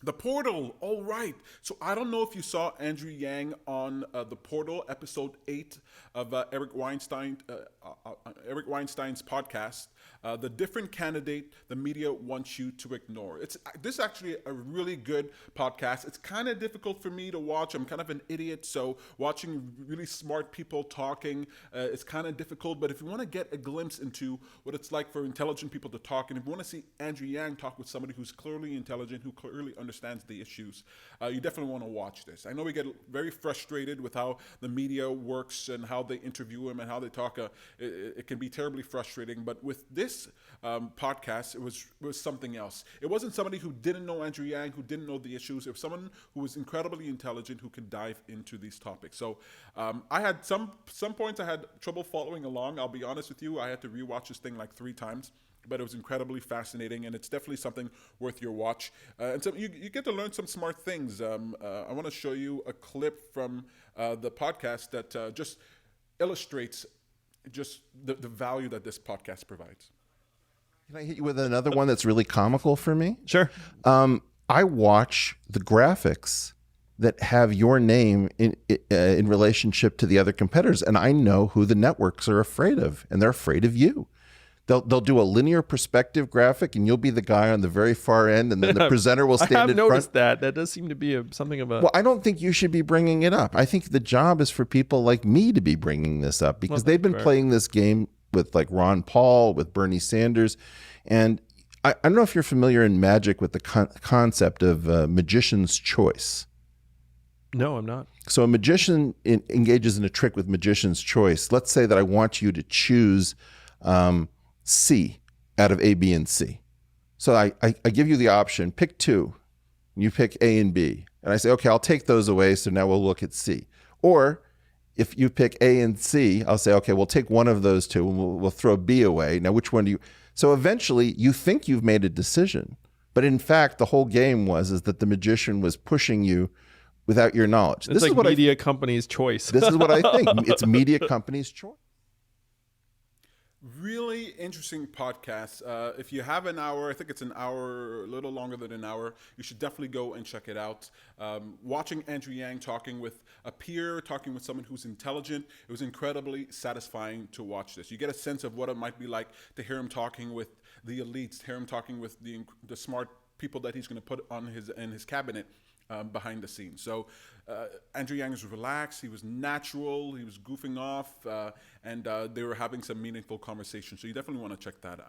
The Portal, all right. So I don't know if you saw Andrew Yang on The Portal, episode 8 of Eric Weinstein's podcast. The different candidate the media wants you to ignore. This is actually a really good podcast. It's kind of difficult for me to watch. I'm kind of an idiot, so watching really smart people talking is kind of difficult. But if you want to get a glimpse into what it's like for intelligent people to talk, and if you want to see Andrew Yang talk with somebody who's clearly intelligent, who clearly understands the issues, you definitely want to watch this. I know we get very frustrated with how the media works and how they interview him and how they talk. It can be terribly frustrating, but with this podcast, it was something else. It wasn't somebody who didn't know Andrew Yang, who didn't know the issues. It was someone who was incredibly intelligent, who could dive into these topics. So I had some points I had trouble following along. I'll be honest with you. I had to rewatch this thing like 3 times, but it was incredibly fascinating, and it's definitely something worth your watch. And so you get to learn some smart things. I want to show you a clip from the podcast that just illustrates just the value that this podcast provides. Can I hit you with another one that's really comical for me? Sure. I watch the graphics that have your name in relationship to the other competitors, and I know who the networks are afraid of, and they're afraid of you. They'll do a linear perspective graphic, and you'll be the guy on the very far end, and then the presenter will stand in front. I have noticed that. That does seem to be something of a... Well, I don't think you should be bringing it up. I think the job is for people like me to be bringing this up, because they've been playing this game with like Ron Paul, with Bernie Sanders. And I don't know if you're familiar in magic with the concept of magician's choice. No, I'm not. So a magician engages in a trick with magician's choice. Let's say that I want you to choose C out of A, B, and C. So I give you the option, pick 2. You pick A and B. And I say, okay, I'll take those away, so now we'll look at C. Or if you pick A and C, I'll say, okay, we'll take one of those 2 and we'll throw B away. Now, which one do you... So eventually you think you've made a decision, but in fact, the whole game is that the magician was pushing you without your knowledge. It's like media company's choice. This is what I think. It's media company's choice. Really interesting podcast. If you have an hour, I think it's an hour, a little longer than an hour, you should definitely go and check it out. Watching Andrew Yang talking with a peer, talking with someone who's intelligent, it was incredibly satisfying to watch this. You get a sense of what it might be like to hear him talking with the elites, to hear him talking with the smart people that he's going to put on in his cabinet. Behind the scenes. So Andrew Yang was relaxed, he was natural, he was goofing off, and they were having some meaningful conversations. So you definitely want to check that out.